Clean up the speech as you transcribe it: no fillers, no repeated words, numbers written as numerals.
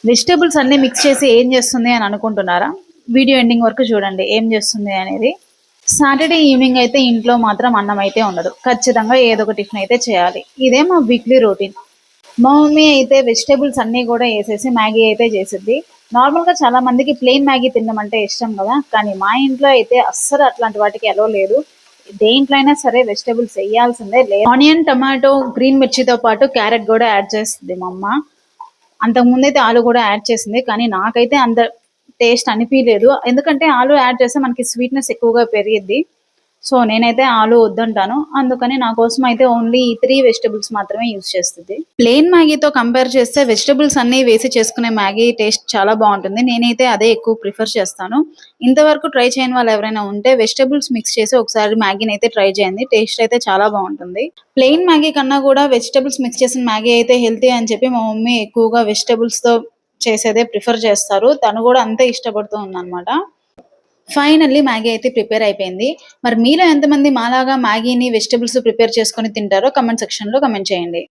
Vegetables అన్ని mix చేసి ఏం చేస్తుంది అని అనుకుంటున్నారా? వీడియో ఎండింగ్ వరకు చూడండి ఏం చేస్తుంది అనేది. సాటర్డే ఈవినింగ్ అయితే ఇంట్లో మాత్రం అన్నం అయితే ఉండదు, ఖచ్చితంగా ఏదో ఒక టిఫిన్ అయితే చేయాలి. ఇదే మా వీక్లీ రొటీన్. మా మమ్మీ అయితే వెజిటేబుల్స్ అన్నీ కూడా వేసేసి మ్యాగీ అయితే చేసిద్ది. నార్మల్గా చాలా మందికి ప్లెయిన్ మ్యాగీ తినడం అంటే ఇష్టం కదా, కానీ మా ఇంట్లో అయితే అస్సలు అట్లాంటి వాటికి అలో లేదు. దేంట్లో అయినా సరే వెజిటేబుల్స్ వేయాల్సిందే. ఆనియన్, టమాటో, గ్రీన్ మిర్చితో పాటు క్యారెట్ కూడా యాడ్ చేస్తుంది మా అమ్మ. అంతకుముందు అయితే ఆలు కూడా యాడ్ చేసింది, కానీ నాకైతే అంత టేస్ట్ అనిపించలేదు. ఎందుకంటే ఆలు యాడ్ చేస్తే మనకి స్వీట్నెస్ ఎక్కువగా పెరిగిద్ది. సో నేనైతే ఆలు వద్దంటాను. అందుకని నా కోసం అయితే ఓన్లీ ఈ 3 వెజిటబుల్స్ మాత్రమే యూజ్ చేస్తుంది. ప్లెయిన్ మ్యాగీతో కంపేర్ చేస్తే వెజిటబుల్స్ అన్ని వేసి చేసుకునే మ్యాగీ టేస్ట్ చాలా బాగుంటుంది. నేనైతే అదే ఎక్కువ ప్రిఫర్ చేస్తాను. ఇంతవరకు ట్రై చేయని వాళ్ళు ఎవరైనా ఉంటే వెజిటబుల్స్ మిక్స్ చేసి ఒకసారి మ్యాగీని అయితే ట్రై చేయండి. టేస్ట్ అయితే చాలా బాగుంటుంది. ప్లెయిన్ మ్యాగీ కన్నా కూడా వెజిటబుల్స్ మిక్స్ చేసిన మ్యాగీ అయితే హెల్తీ అని చెప్పి మా మమ్మీ ఎక్కువగా వెజిటబుల్స్ తో చేసేదే ప్రిఫర్ చేస్తారు. తను కూడా అంతే ఇష్టపడుతూ ఉందన్నమాట. ఫైనల్లీ మ్యాగీ అయితే ప్రిపేర్ అయిపోయింది. మరి మీలో ఎంతమంది మాలాగా మ్యాగీని వెజిటబుల్స్ ప్రిపేర్ చేసుకొని తింటారో కమెంట్ సెక్షన్ లో కమెంట్ చేయండి.